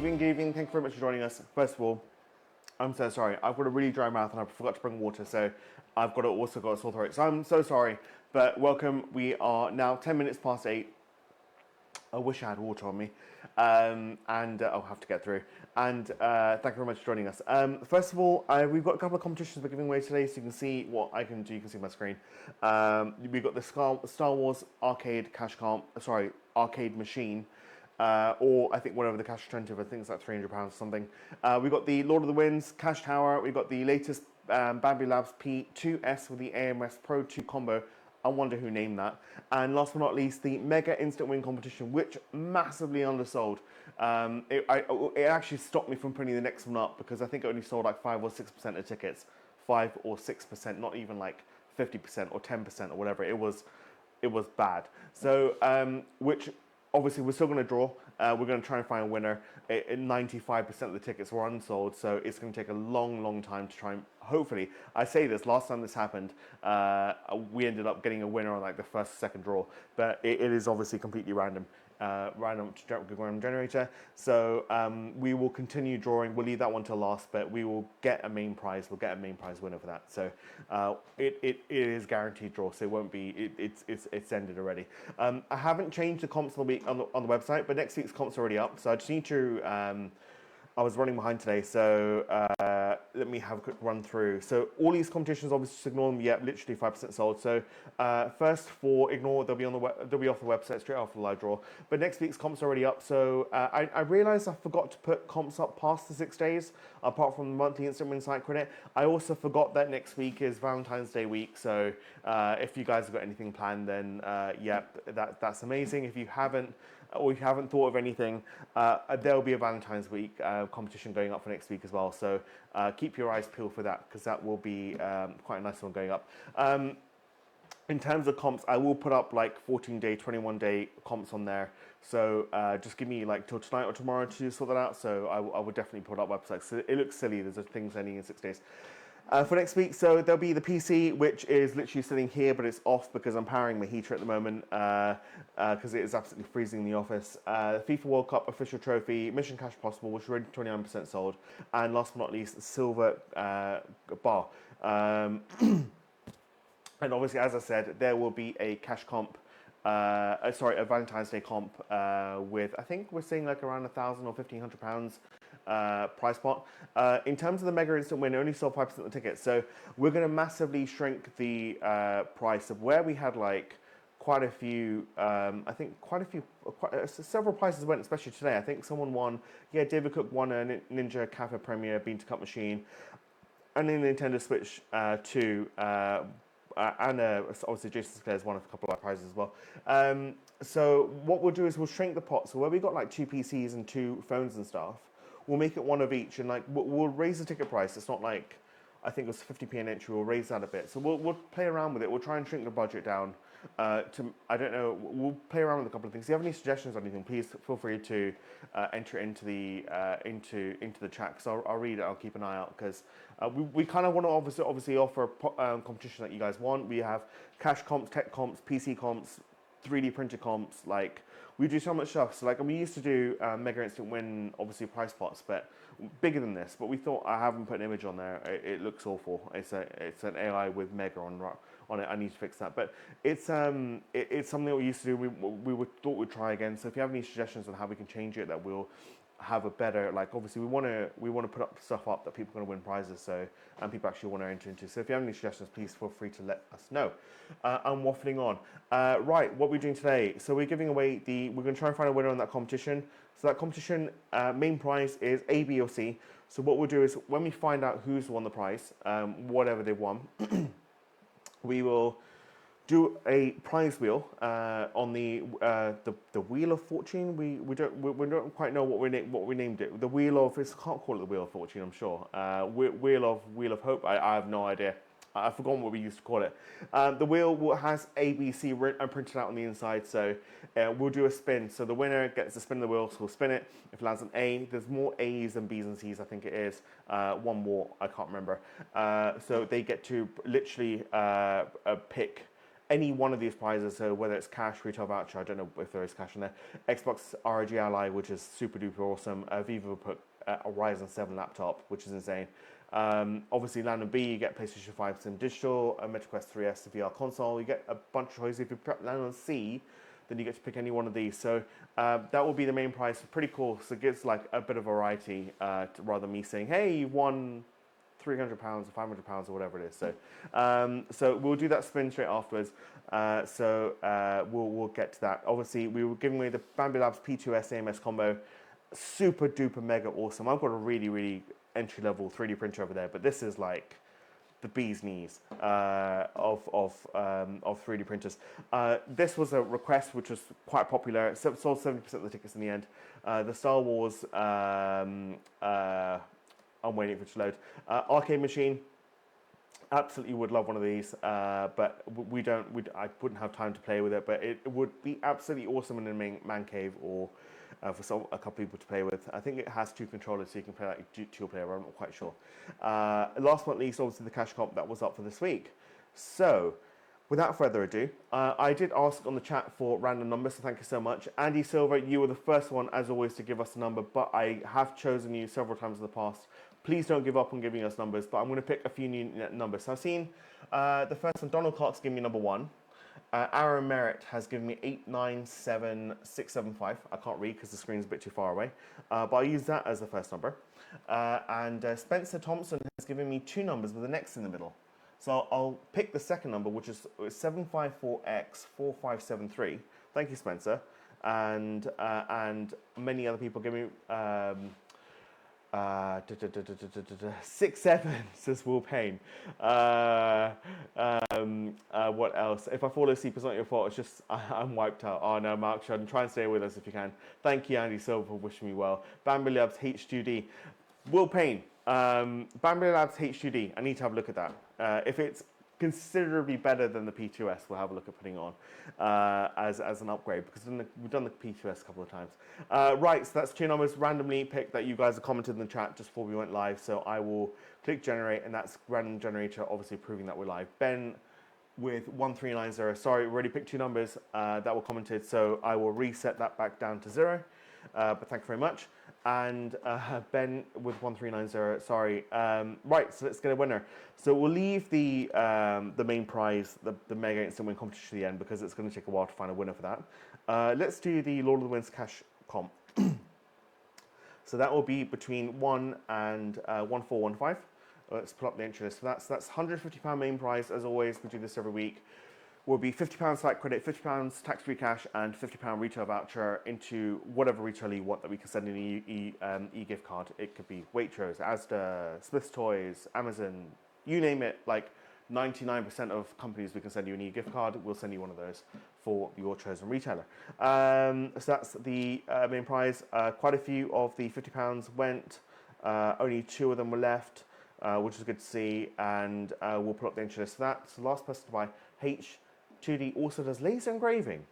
Good evening. Thank you very much for joining us. First of all, I'm so sorry. I've got a really dry mouth and I forgot to bring water, so I've also got a sore throat. So I'm so sorry, but welcome. We are now 10 minutes past 8. I wish I had water on me, and I'll have to get through. And thank you very much for joining us. First of all, we've got a couple of competitions we're giving away today, so you can see what I can do. You can see my screen. We've got the Star Wars arcade arcade machine. Or I think whatever the cash alternative, I think it's like £300 or something. We've got the Lord of the Winds cash tower. We've got the latest Bambi Labs P2S with the AMS Pro 2 combo. I wonder who named that. And last but not least, the Mega Instant Win competition, which massively undersold. It actually stopped me from putting the next one up because I think it only sold like 5 or 6% of tickets. 5 or 6%, not even like 50% or 10% or whatever. It was bad. So, which obviously we're still going to draw. We're going to try and find a winner. 95% of the tickets were unsold, so it's going to take a long time to try and hopefully. I say this, last time this happened, we ended up getting a winner on like the first or second draw, but it is obviously completely random. Random generator. So we will continue drawing. We'll leave that one till last, but we will get a main prize. We'll get a main prize winner for that. So it is guaranteed draw. So it won't be. It's ended already. I haven't changed the comps on the website, but next week's comps are already up. So I just need to. I was running behind today, so let me have a quick run through. So all these competitions, obviously, just ignore them. Yeah, literally 5% sold. So first for ignore, they'll be off the website straight after the live draw. But next week's comps are already up. So I realised I forgot to put comps up past the 6 days, apart from the monthly instant win site credit. I also forgot that next week is Valentine's Day week. So if you guys have got anything planned, then yeah, that's amazing. If you haven't, or if you haven't thought of anything, there'll be a Valentine's Week competition going up for next week as well. So keep your eyes peeled for that, because that will be quite a nice one going up. In terms of comps, I will put up like 14-day, 21-day comps on there. So just give me like till tonight or tomorrow to sort that out. So I would definitely put up websites. So it looks silly. There's things ending in 6 days. For next week, so there'll be the PC, which is literally sitting here, but it's off because I'm powering my heater at the moment because it is absolutely freezing in the office. FIFA World Cup official trophy, Mission Cash Possible, which is already 29% sold, and last but not least, the silver bar. And obviously, as I said, there will be a cash comp. A Valentine's Day comp with, I think we're seeing like around £1,000 or £1,500 price pot. In terms of the Mega Instant Win, it only sold 5% of the tickets, so we're going to massively shrink the price of where we had like quite a few. Several prices went, especially today. I think someone won. Yeah, David Cook won a Ninja Cafe Premier Bean to Cup machine, and a Nintendo Switch 2. And obviously Jason Sinclair's won a couple of prizes as well. So what we'll do is we'll shrink the pot. So where we got like 2 PCs and 2 phones and stuff, we'll make it one of each, and like we'll raise the ticket price. It's not like, I think it was 50p an entry. We'll raise that a bit. So we'll play around with it. We'll try and shrink the budget down. I don't know. We'll play around with a couple of things. If you have any suggestions or anything, please feel free to enter into the chat, because I'll read it. I'll keep an eye out, because we kind of want to obviously offer competition that you guys want. We have cash comps, tech comps, PC comps, 3D printed comps. Like, we do so much stuff. So like, we used to do Mega Instant Win, obviously price pots, but bigger than this. But we thought, I haven't put an image on there. It looks awful. It's an AI with Mega on it. I need to fix that. But it's something that we used to do. We thought we'd try again. So if you have any suggestions on how we can change it, that we'll have a better, like, obviously we want to put up stuff up that people are going to win prizes, so, and people actually want to enter into. So if you have any suggestions, please feel free to let us know. I'm waffling on. Right, what we're doing today. So we're giving away we're going to try and find a winner on that competition. So that competition main prize is A, B, or C. So what we'll do is, when we find out who's won the prize, whatever they've won, we will do a prize wheel on the Wheel of Fortune. We don't quite know what we named it. The Wheel of, I can't call it the Wheel of Fortune, I'm sure. Wheel of Hope. I have no idea. I've forgotten what we used to call it. The wheel has ABC printed out on the inside, so we'll do a spin. So the winner gets to spin the wheel, so we'll spin it. If it lands an A, there's more A's than B's and C's, I think it is. One more, I can't remember. So they get to literally pick any one of these prizes, so whether it's cash, retail voucher, I don't know if there is cash in there, Xbox ROG Ally, which is super duper awesome, Viva put a Ryzen 7 laptop, which is insane. Obviously, Land and B, you get PlayStation 5 Sim Digital, MetaQuest 3S VR console, you get a bunch of choices. If you land on C, then you get to pick any one of these. So that will be the main prize. Pretty cool. So it gives like a bit of variety rather than me saying, hey, you won £300 or £500 or whatever it is. So we'll do that spin straight afterwards. We'll get to that. Obviously, we were giving away the Bambi Labs P2S AMS combo. Super duper mega awesome. I've got a really, really entry level 3D printer over there, but this is like the bee's knees of 3D printers. This was a request which was quite popular. It sold 70% of the tickets in the end. The Star Wars, I'm waiting for it to load. Arcade machine, absolutely would love one of these, but I wouldn't have time to play with it, but it would be absolutely awesome in a man cave or for a couple people to play with. I think it has 2 controllers, so you can play like dual player. I'm not quite sure. Last but not least, obviously the cash comp that was up for this week. So, without further ado, I did ask on the chat for random numbers, so thank you so much. Andy Silver, you were the first one, as always, to give us a number, but I have chosen you several times in the past. Please don't give up on giving us numbers, but I'm going to pick a few new numbers. So I've seen the first one, Donald Clark's giving me number 1. Aaron Merritt has given me 897675. I can't read because the screen's a bit too far away, but I'll use that as the first number. And Spencer Thompson has given me 2 numbers with an X in the middle. So I'll pick the second number, which is 754X4573. Thank you, Spencer. And many other people give me 6-7, says Will Payne. What else? If I fall asleep, it's not your fault. It's just I'm wiped out. Oh no, Mark Shudden, try and stay with us if you can. Thank you, Andy Silver, for wishing me well. Bambi Labs H2D. Will Payne. Bambi Labs H2D. I need to have a look at that. If it's considerably better than the P2S, we'll have a look at putting on as an upgrade, because we've done the P2S a couple of times. Right, so that's 2 numbers randomly picked that you guys have commented in the chat just before we went live. So I will click generate, and that's random generator, obviously proving that we're live. Ben with 1390, sorry, we already picked 2 numbers that were commented, so I will reset that back down to 0. But thank you very much. And Ben with 1390, sorry. Right, so let's get a winner. So we'll leave the main prize, the Mega Instant Win competition to the end, because it's going to take a while to find a winner for that. Let's do the Lord of the Winds cash comp. So that will be between 1 and 1415. Let's pull up the entry list. So that's £150 main prize. As always, we do this every week. Will be £50 site credit, £50 tax-free cash, and £50 retail voucher into whatever retailer you want that we can send in an e-gift card. It could be Waitrose, Asda, Smith's Toys, Amazon, you name it. Like 99% of companies we can send you an e-gift card. We'll send you one of those for your chosen retailer. So that's the main prize. Quite a few of the £50 went. Only 2 of them were left, which is good to see. And we'll put up the entry list for that. So the last person to buy, H2D also does laser engraving.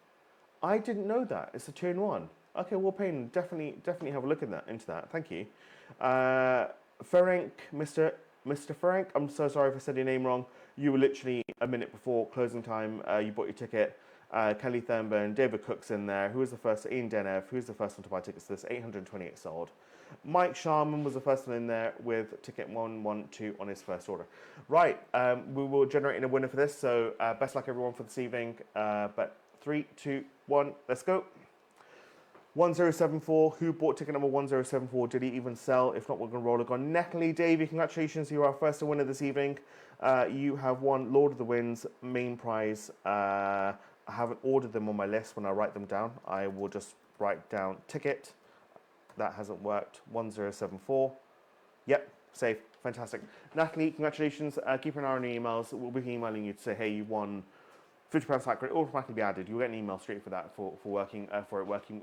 I didn't know that. It's a 2-in-1. Okay, well, Payne, definitely have a look into that. Thank you. Ferenc, Mr. Ferenc, I'm so sorry if I said your name wrong. You were literally a minute before closing time. You bought your ticket. Kelly Thornburn, David Cook's in there. Who was the first? Ian Denev. Who's the first one to buy tickets to this? 828 sold. Mike Sharman was the first one in there with ticket 112 on his first order. Right, we will generate a winner for this. So best luck everyone for this evening. But 3, 2, 1, let's go. 1074, who bought ticket number 1074? Did he even sell? If not, we're going to roll it on. Natalie Davey, congratulations, you are our first winner this evening. You have won Lord of the Winds main prize. I haven't ordered them on my list. When I write them down, I will just write down ticket. That hasn't worked. 1074. Yep, safe. Fantastic. Natalie, congratulations. Keep an eye on your emails. We'll be emailing you to say, hey, you won £50 site credit. Automatically be added. You'll get an email straight for that for it working.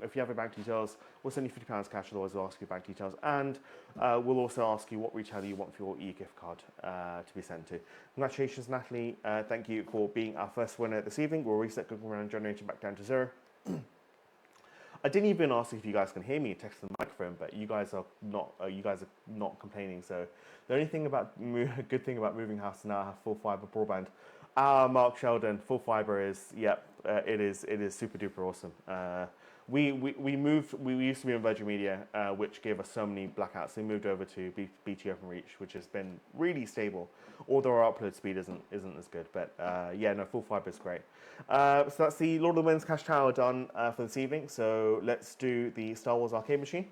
If you have your bank details, we'll send you £50 cash. Otherwise, we'll ask you bank details, and we'll also ask you what retailer you want for your e-gift card to be sent to. Congratulations, Natalie. Thank you for being our first winner this evening. We'll reset Google Random Generator back down to 0. I didn't even ask if you guys can hear me text the microphone, but you guys are not complaining. So the only thing good thing about moving house now, I have full fiber broadband. Mark Sheldon, full fiber is, yep, it is super duper awesome. We moved, we used to be on Virgin Media, which gave us so many blackouts. We moved over to BT Openreach, which has been really stable, although our upload speed isn't as good. But yeah, no, full fiber is great. So that's the Lord of the Rings Cash Tower done for this evening. So let's do the Star Wars arcade machine,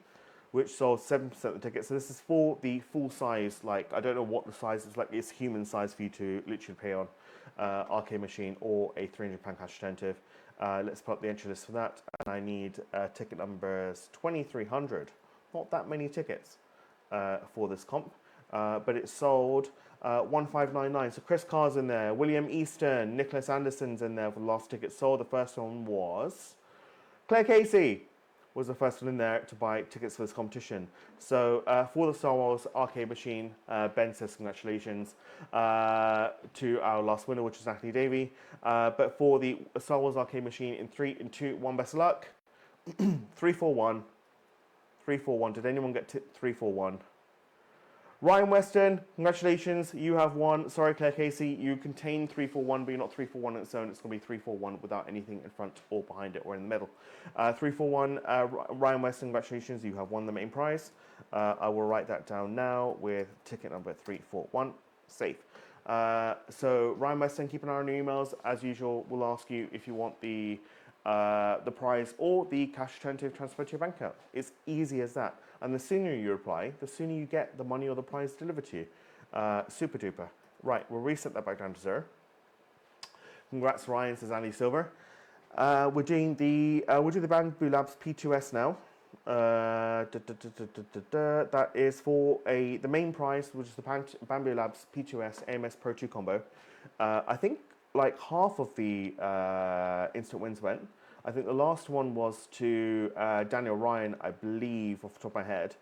which sold 7% of the tickets. So this is for the full size, like, I don't know what the size is, like it's human size for you to literally pay on arcade machine or a £300 cash attentive. Let's put up the entry list for that, and I need ticket numbers 2300. Not that many tickets for this comp, but it sold 1599. So Chris Carr's in there, William Easton, Nicholas Anderson's in there for the last ticket sold. The first one was Claire Casey. Was the first one in there to buy tickets for this competition. So for the Star Wars arcade machine, Ben says congratulations to our last winner, which is Natalie Davey. But for the Star Wars arcade machine, in 3, 2, 1, best of luck. 341. 341. Did anyone get 341? Ryan Weston, congratulations, you have won. Sorry, Claire Casey, you contain 341, but you're not 341 on its own. It's going to be 341 without anything in front or behind it or in the middle. 341, Ryan Weston, congratulations, you have won the main prize. I will write that down now with ticket number 341, safe. So Ryan Weston, keep an eye on your emails. As usual, we'll ask you if you want the prize or the cash alternative transferred to your bank account. It's easy as that. And the sooner you reply, the sooner you get the money or the prize delivered to you. Super duper. Right, we'll reset that back down to 0. Congrats, Ryan, says Andy Silver. We're doing the Bamboo Labs P2S now. That is for the main prize, which is the Bamboo Labs P2S AMS Pro 2 combo. I think like half of the instant wins went. I think the last one was to Daniel Ryan, I believe, off the top of my head.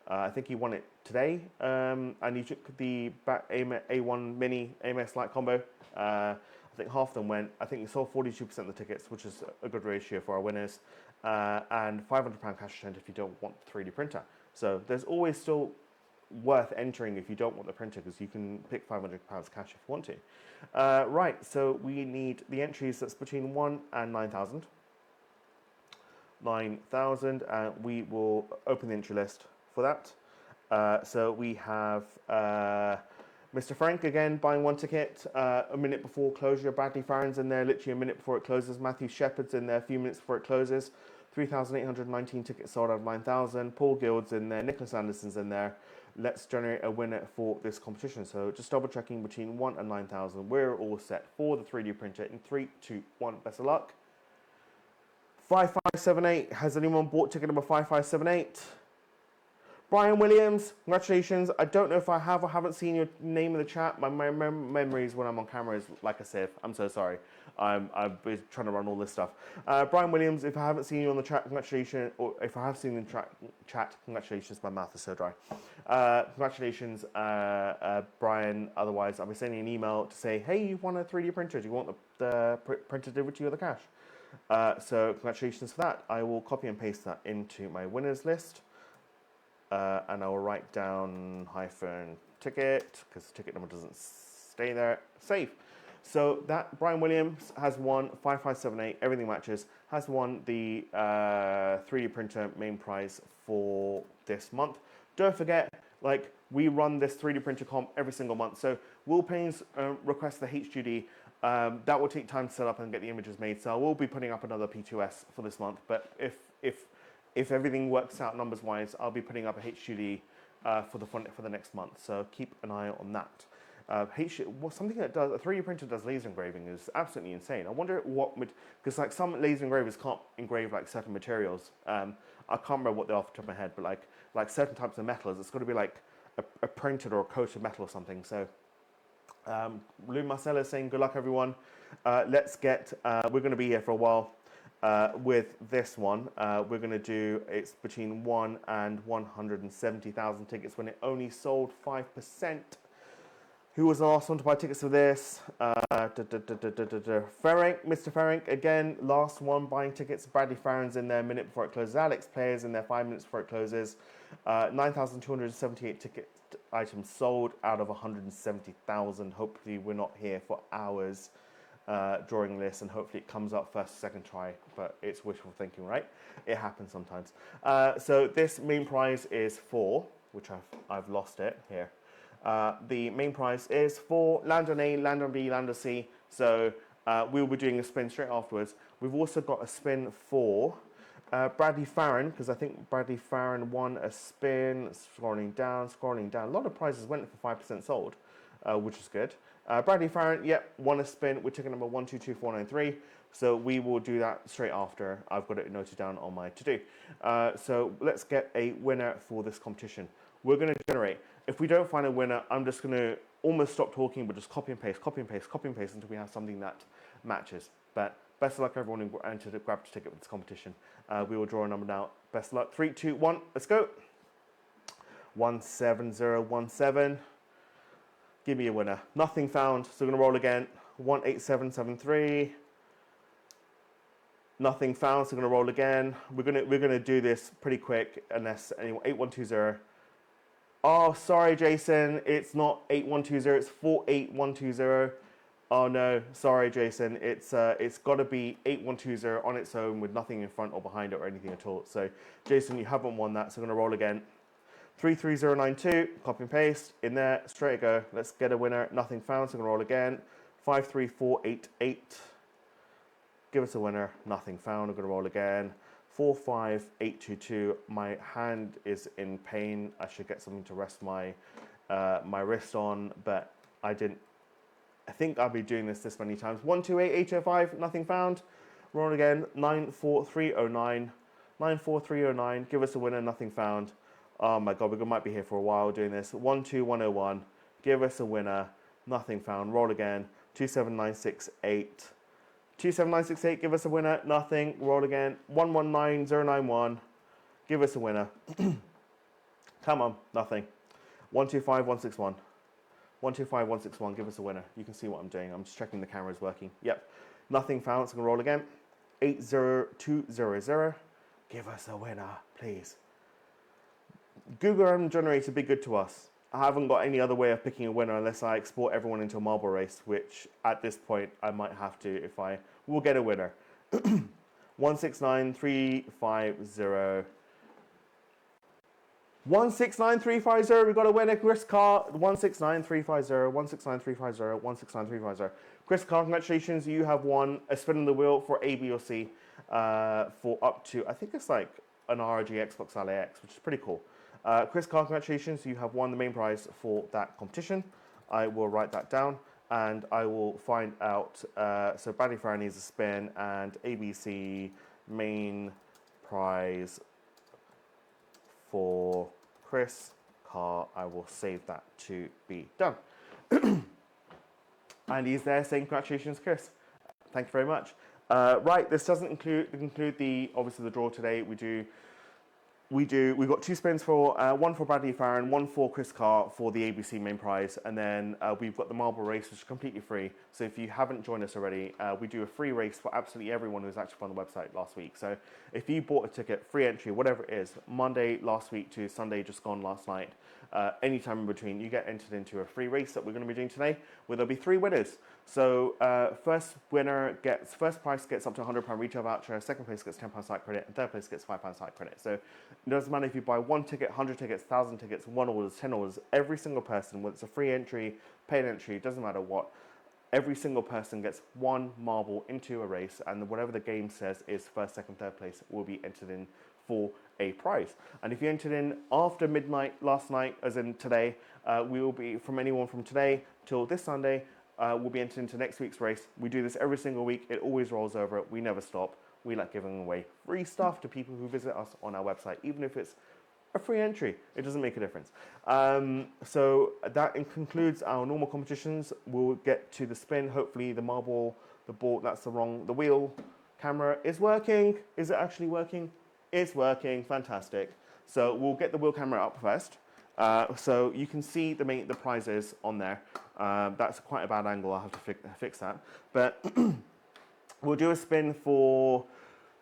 I think he won it today, and he took the A1 Mini AMS Lite combo. I think half of them went. I think he sold 42% of the tickets, which is a good ratio for our winners, and £500 cash attempt if you don't want the 3D printer. So there's always still worth entering if you don't want the printer, because you can pick £500 cash if you want to. Right, so we need the entries that's between 1 and 9,000. 9,000, and we will open the entry list for that. So we have Mr. Frank again buying 1 ticket a minute before closure. Bradley Farron's in there literally a minute before it closes. Matthew Shepard's in there a few minutes before it closes. 3,819 tickets sold out of 9,000. Paul Guild's in there. Nicholas Anderson's in there. Let's generate a winner for this competition. So just double checking between 1 and 9,000. We're all set for the 3D printer in 3, 2, 1. Best of luck. 5578. Has anyone bought ticket number 5578? Brian Williams, congratulations. I don't know if I have or haven't seen your name in the chat. My memories when I'm on camera is like a sieve. I'm so sorry. I've been trying to run all this stuff. Brian Williams, if I haven't seen you on the chat, congratulations. Or if I have seen you in the chat, congratulations. My mouth is so dry. Congratulations, Brian. Otherwise, I'll be sending an email to say, hey, you want a 3D printer? Do you want the printer delivered to you or the cash? So congratulations for that. I will copy and paste that into my winners list. And I will write down -ticket, because the ticket number doesn't stay there. Save. So that Brian Williams has won 5578. Everything matches. Has won the 3D printer main prize for this month. Don't forget, like, we run this 3D printer comp every single month. So Will Payne's request the HGD. That will take time to set up and get the images made. So I will be putting up another P2S for this month. But if everything works out numbers-wise, I'll be putting up a HGD for the next month. So keep an eye on that. Something that does a 3D printer does laser engraving is absolutely insane. I wonder what because like some laser engravers can't engrave like certain materials. I can't remember what they're off the top of my head, but like certain types of metals, it's got to be like a printed or a coated metal or something. So Lou Marcella is saying good luck everyone. Let's get. We're going to be here for a while. With this one, we're going to do, it's between 1 and 170,000 tickets when it only sold 5%. Who was the last one to buy tickets for this? Ferenc, Mr. Ferenc, again, last one buying tickets. Bradley Farron's in there a minute before it closes. Alex Player's in there 5 minutes before it closes. 9,278 tickets items sold out of 170,000. Hopefully we're not here for hours drawing this, and hopefully it comes up first, second try, but it's wishful thinking, right? It happens sometimes. So this main prize is for, which I've lost it here. The main prize is for land on A, land on B, land on C. So we'll be doing a spin straight afterwards. We've also got a spin for Bradley Farron, because I think Bradley Farron won a spin. Scrolling down, scrolling down. A lot of prizes went for 5% sold, which is good. Bradley Farron, yep, won a spin. We're ticket number 122493. So we will do that straight after. I've got it noted down on my to-do. So let's get a winner for this competition. We're going to generate. If we don't find a winner, I'm just going to almost stop talking, but just copy and paste, copy and paste, copy and paste until we have something that matches. But best of luck, everyone, who entered grab a ticket with this competition. We will draw a number now. Best of luck. 3, 2, 1. Let's go. 17017. Give me a winner. Nothing found. So we're going to roll again. 18773. Nothing found. So we're going to roll again. We're going to do this pretty quick unless anyone. 8120. Oh, sorry, Jason. It's not 8120. It's 48120. Oh no, sorry, Jason. It's got to be 8120 on its own with nothing in front or behind it or anything at all. So, Jason, you haven't won that. So I'm going to roll again. 33092. Copy and paste in there. Straight go. Let's get a winner. Nothing found. So I'm going to roll again. 53488. Give us a winner. Nothing found. I'm going to roll again. 45822. My hand is in pain. I should get something to rest my my wrist on, but I didn't. I think I'll be doing this many times. 128805. Nothing found. Roll again. 94309. 94309. Give us a winner. Nothing found. Oh my God, we might be here for a while doing this. 12101. Give us a winner. Nothing found. Roll again. 27968. 27968, give us a winner. Nothing. Roll again. 119091. Give us a winner. Come on. Nothing. 125161. 125161. Give us a winner. You can see what I'm doing. I'm just checking the camera is working. Yep. Nothing found. So I'm going to roll again. 80200. Give us a winner, please. Google Random Generator, be good to us. I haven't got any other way of picking a winner unless I export everyone into a marble race, which at this point I might have to if I will get a winner. 169350. 169350. We got a winner, Chris Carr. 169350. 169350. 169350. Chris Carr, congratulations. You have won a spin on the wheel for A, B, or C for up to, I think it's like an ROG Xbox Ally X, which is pretty cool. Chris Carr, congratulations, you have won the main prize for that competition. I will write that down and I will find out. So Bradley Farron needs a spin and ABC main prize for Chris Carr. I will save that to be done. And he's there saying congratulations, Chris. Thank you very much. Right, this doesn't include the obviously the draw today. We've got 2 spins for one for Bradley Farron, one for Chris Carr for the ABC main prize, and then we've got the marble race, which is completely free. So if you haven't joined us already, we do a free race for absolutely everyone who's actually on the website last week. So if you bought a ticket, free entry, whatever it is, Monday last week to Sunday just gone last night, anytime in between, you get entered into a free race that we're going to be doing today, where there'll be 3 winners. So first prize gets up to £100 retail voucher, second place gets £10 site credit, and third place gets £5 site credit. So it doesn't matter if you buy 1 ticket, 100 tickets, 1,000 tickets, 1 orders, 10 orders, every single person, whether it's a free entry, paid entry, doesn't matter what, every single person gets 1 marble into a race, and whatever the game says is first, second, third place will be entered in for a prize. And if you entered in after midnight last night, as in today, we will be, from anyone from today till this Sunday, we'll be entered into next week's race. We do this every single week. It always rolls over. We never stop. We like giving away free stuff to people who visit us on our website, even if it's a free entry. It doesn't make a difference. So that concludes our normal competitions. We'll get to the spin. Hopefully the marble, the ball, the wheel camera is working. Is it actually working? It's working. Fantastic. So we'll get the wheel camera up first. So you can see the prizes on there. That's quite a bad angle. I'll have to fix that. But we'll do a spin for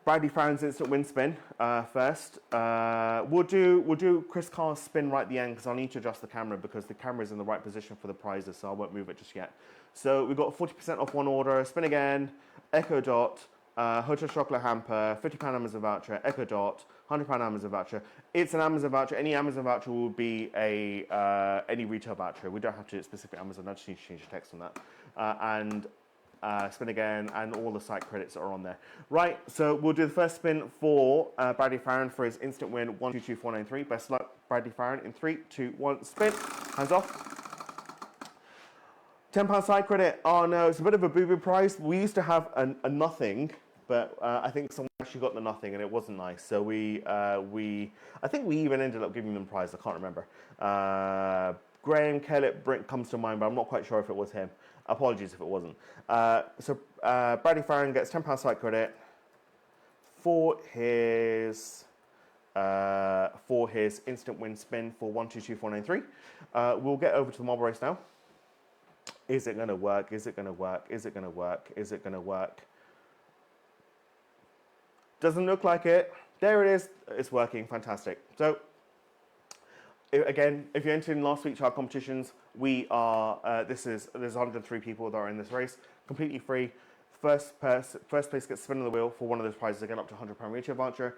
Bradley Farron's instant win spin first. We'll do Chris Carr's spin right at the end because I'll need to adjust the camera because the camera is in the right position for the prizes, so I won't move it just yet. So we've got 40% off one order. Spin again. Echo Dot. Hotel Chocolate Hamper. £50 Amazon voucher. Echo Dot. £100 Amazon voucher. It's an Amazon voucher. Any Amazon voucher will be any retail voucher. We don't have to do it specific Amazon. I just need to change the text on that. Spin again, and all the site credits are on there. Right, so we'll do the first spin for Bradley Farron for his instant win 122493. Best luck, Bradley Farron, in 3, 2, 1, spin. Hands off. £10 side credit. Oh no, it's a bit of a boo-boo prize. We used to have a nothing, but I think someone actually got the nothing and it wasn't nice. So I think we even ended up giving them prize. I can't remember. Graham Kellett Brink comes to mind, but I'm not quite sure if it was him. Apologies if it wasn't. Bradley Farron gets £10 site credit for his instant win spin for 122493. We'll get over to the marble race now. Is it going to work? Is it going to work? Is it going to work? Is it going to work? Doesn't look like it. There it is. It's working. Fantastic. So, again, if you entered in last week's our competitions, there's 103 people that are in this race, completely free. First place gets spin on the wheel for one of those prizes again, up to £100 retail voucher.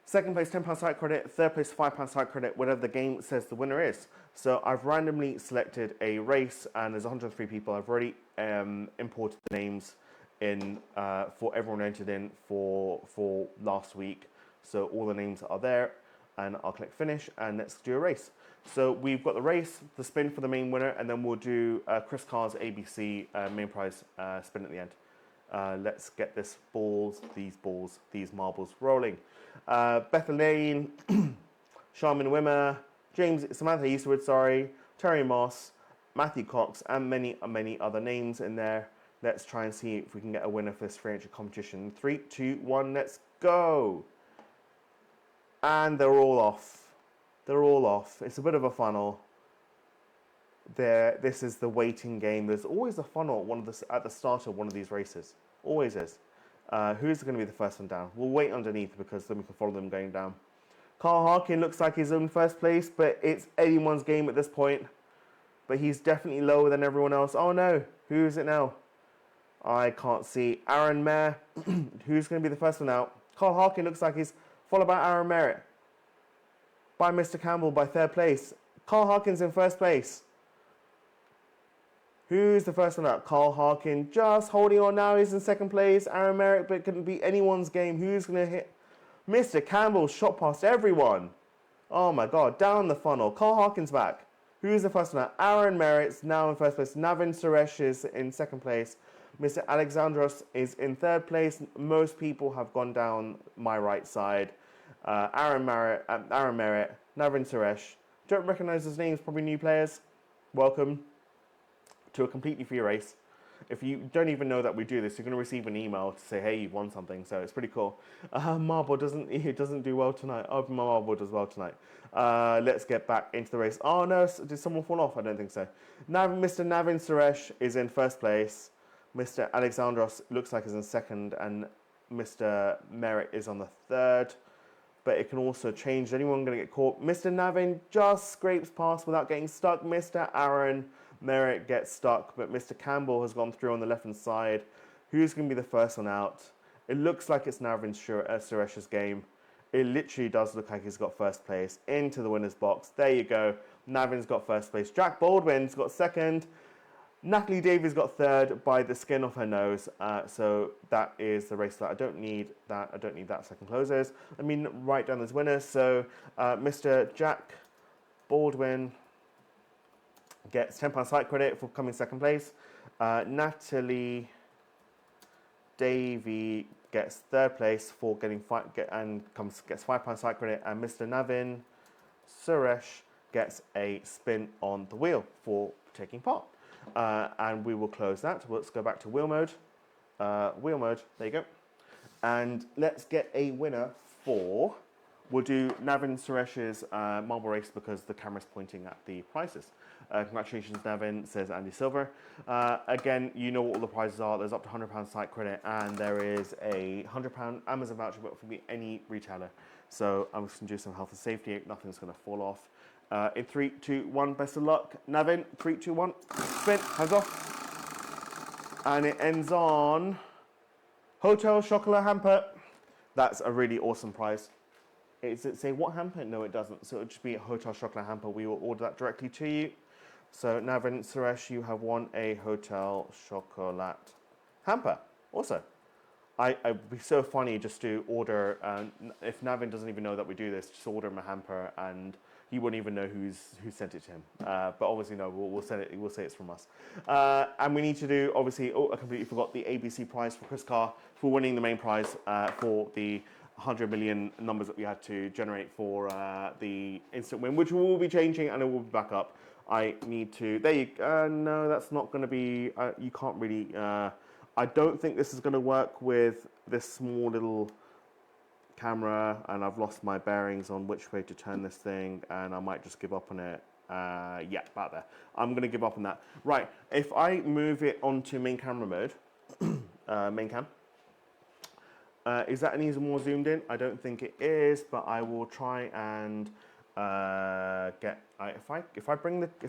Second place, £10 site credit. Third place, £5 site credit, whatever the game says the winner is. So I've randomly selected a race, and there's 103 people. I've already imported the names in for everyone entered in for last week. So all the names are there, and I'll click finish, and let's do a race. So we've got the race, the spin for the main winner, and then we'll do Chris Carr's ABC main prize spin at the end. Let's get these marbles rolling. Beth Elaine, Charmin Wimmer, Samantha Eastwood, Terry Moss, Matthew Cox, and many other names in there. Let's try and see if we can get a winner for this free entry competition. 3, 2, 1, let's go. And they're all off. They're all off. It's a bit of a funnel. This is the waiting game. There's always a funnel at the start of one of these races. Always is. Who's going to be the first one down? We'll wait underneath because then we can follow them going down. Carl Harkin looks like he's in first place, but it's anyone's game at this point. But he's definitely lower than everyone else. Oh no, who is it now? I can't see. Aaron Mayer, who's going to be the first one out? Carl Harkin looks like he's followed by Aaron Merritt. By Mr. Campbell by third place. Carl Harkin's in first place. Who's the first one up? Carl Harkin just holding on now. He's in second place. Aaron Merritt, but it couldn't be anyone's game. Who's going to hit? Mr. Campbell shot past everyone. Oh my God, down the funnel. Carl Harkin's back. Who's the first one up? Aaron Merritt's now in first place. Navin Suresh is in second place. Mr. Alexandros is in third place. Most people have gone down my right side. Aaron Merritt, Navin Suresh. Don't recognize his names, probably new players. Welcome to a completely free race. If you don't even know that we do this, you're going to receive an email to say, hey, you've won something, so it's pretty cool. Marble doesn't do well tonight. Oh, my Marble does well tonight. Let's get back into the race. Oh no, did someone fall off? I don't think so. Mr. Navin Suresh is in first place. Mr. Alexandros looks like he's in second, and Mr. Merritt is on the third. But it can also change. Anyone going to get caught? Mr. Navin just scrapes past without getting stuck. Mr. Aaron Merritt gets stuck, but Mr. Campbell has gone through on the left-hand side. Who's going to be the first one out? It looks like it's Navin Suresh's game. It literally does look like he's got first place. Into the winner's box. There you go. Navin's got first place. Jack Baldwin's got second. Natalie Davies got third by the skin of her nose. So that is the race that I don't need that. I don't need that second closes. I mean, write down those winners. So Mr. Jack Baldwin gets £10 site credit for coming second place. Natalie Davey gets third place for getting gets £5 site credit, and Mr. Navin Suresh gets a spin on the wheel for taking part. And we will close that. Let's go back to wheel mode. Wheel mode, there you go. And let's get a winner for, we'll do Navin Suresh's marble race because the camera's pointing at the prizes. Congratulations, Nevin, says Andy Silver. Again, you know what all the prizes are. There's up to £100 site credit, and there is a £100 Amazon voucher book from any retailer. So I'm just going to do some health and safety. Nothing's going to fall off. In 3, 2, 1, best of luck. Nevin, 3, 2, 1, spin, hands off. And it ends on Hotel Chocolat Hamper. That's a really awesome prize. Does it say what hamper? No, it doesn't. So it'll just be a Hotel Chocolat Hamper. We will order that directly to you. So Navin, Suresh, you have won a Hotel Chocolat Hamper. Also, it'd be so funny just to order, if Navin doesn't even know that we do this, just order him a hamper and he wouldn't even know who sent it to him. But obviously, no, we'll send it. We'll say it's from us. And we need to do, obviously, I completely forgot the ABC prize for Chris Carr for winning the main prize for the 100 million numbers that we had to generate for the instant win, which we will be changing and it will be back up. I need to, there you go, no, that's not going to be, you can't really, I don't think this is going to work with this small little camera, and I've lost my bearings on which way to turn this thing, and I might just give up on it. Yeah, about there. I'm going to give up on that. Right, if I move it onto main camera mode, main cam, is that any more zoomed in? I don't think it is, but I will try and if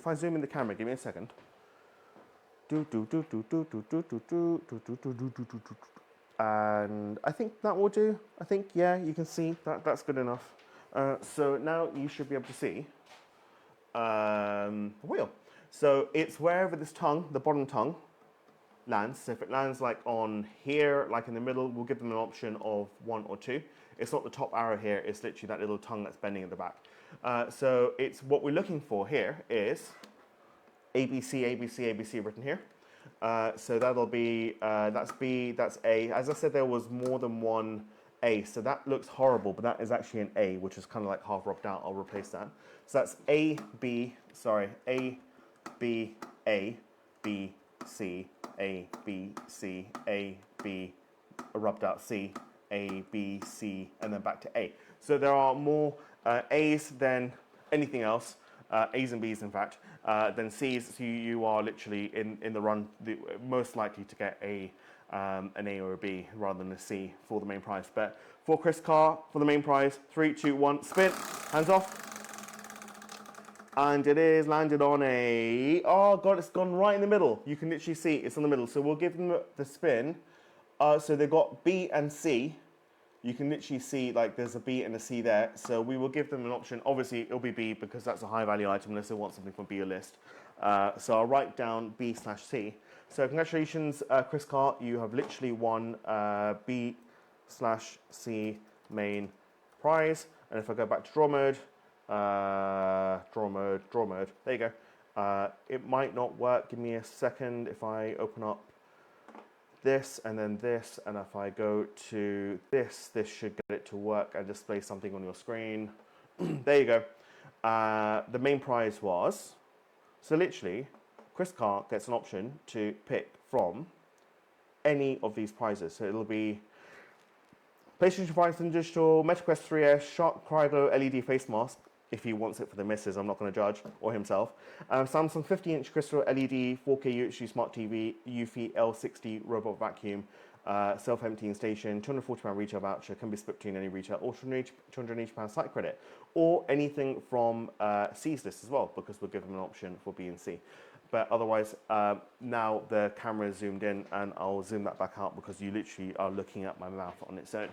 I zoom in the camera, give me a second. And I think that will do. I think, yeah, you can see that's good enough. So now you should be able to see the wheel. So it's wherever this tongue, the bottom tongue, lands. So if it lands like on here, like in the middle, we'll give them an option of 1 or 2. It's not the top arrow here, it's literally that little tongue that's bending at the back. So it's what we're looking for here is ABC, ABC, ABC written here. So that'll be, that's B, that's A. As I said, there was more than one A, so that looks horrible, but that is actually an A, which is kind of like half rubbed out. I'll replace that. So that's A, B, sorry, A, B, A, B, C, A, B, C, A, B, rubbed out C, A, B, C, and then back to A. So there are more A's than anything else, A's and B's in fact, than C's. So you are literally in the run, most likely to get an A or a B rather than a C for the main prize. But for Chris Carr, for the main prize, 3, 2, 1, spin, hands off. And it is landed on a, oh God, it's gone right in the middle. You can literally see it's in the middle. So we'll give them the spin. So they've got B and C. You can literally see like there's a B and a C there. So we will give them an option. Obviously it'll be B because that's a high value item unless they want something from B or list. So I'll write down B/C. So congratulations, Chris Carr. You have literally won B/C main prize. And if I go back to draw mode, draw mode, there you go. It might not work. Give me a second. If I open up this and then this, and if I go to this should get it to work and display something on your screen. There you go. The main prize was, so literally, Chris Carr gets an option to pick from any of these prizes. So it'll be PlayStation 5 Digital, MetaQuest 3S, Shark Cryo LED face mask, if he wants it for the missus, I'm not going to judge, or himself. Samsung 50-inch crystal LED 4K UHD Smart TV, Eufy L60 robot vacuum, self-emptying station, £240 retail voucher, can be split between any retail, or £280 site credit, or anything from C's list as well, because we'll give them an option for B and C. But otherwise, now the camera is zoomed in, and I'll zoom that back out because you literally are looking at my mouth on its own.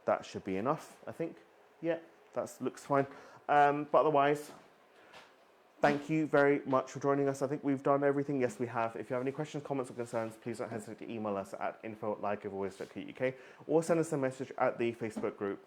That should be enough, I think. Yeah, that looks fine. But otherwise, thank you very much for joining us. I think we've done everything. Yes, we have. If you have any questions, comments, or concerns, please don't hesitate to email us at info@giveaways.co.uk or send us a message at the Facebook group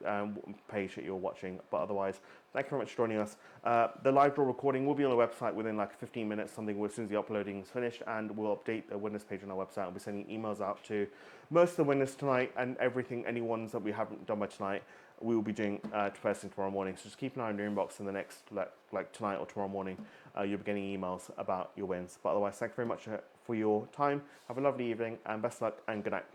page that you're watching. But otherwise, thank you very much for joining us. The live draw recording will be on the website within like 15 minutes, something as soon as the uploading is finished, and we'll update the winners page on our website. We'll be sending emails out to most of the winners tonight, and any ones that we haven't done by tonight, we will be doing first thing tomorrow morning. So just keep an eye on your inbox in the next, like tonight or tomorrow morning. You'll be getting emails about your wins. But otherwise, thank you very much for your time. Have a lovely evening, and best luck and good night.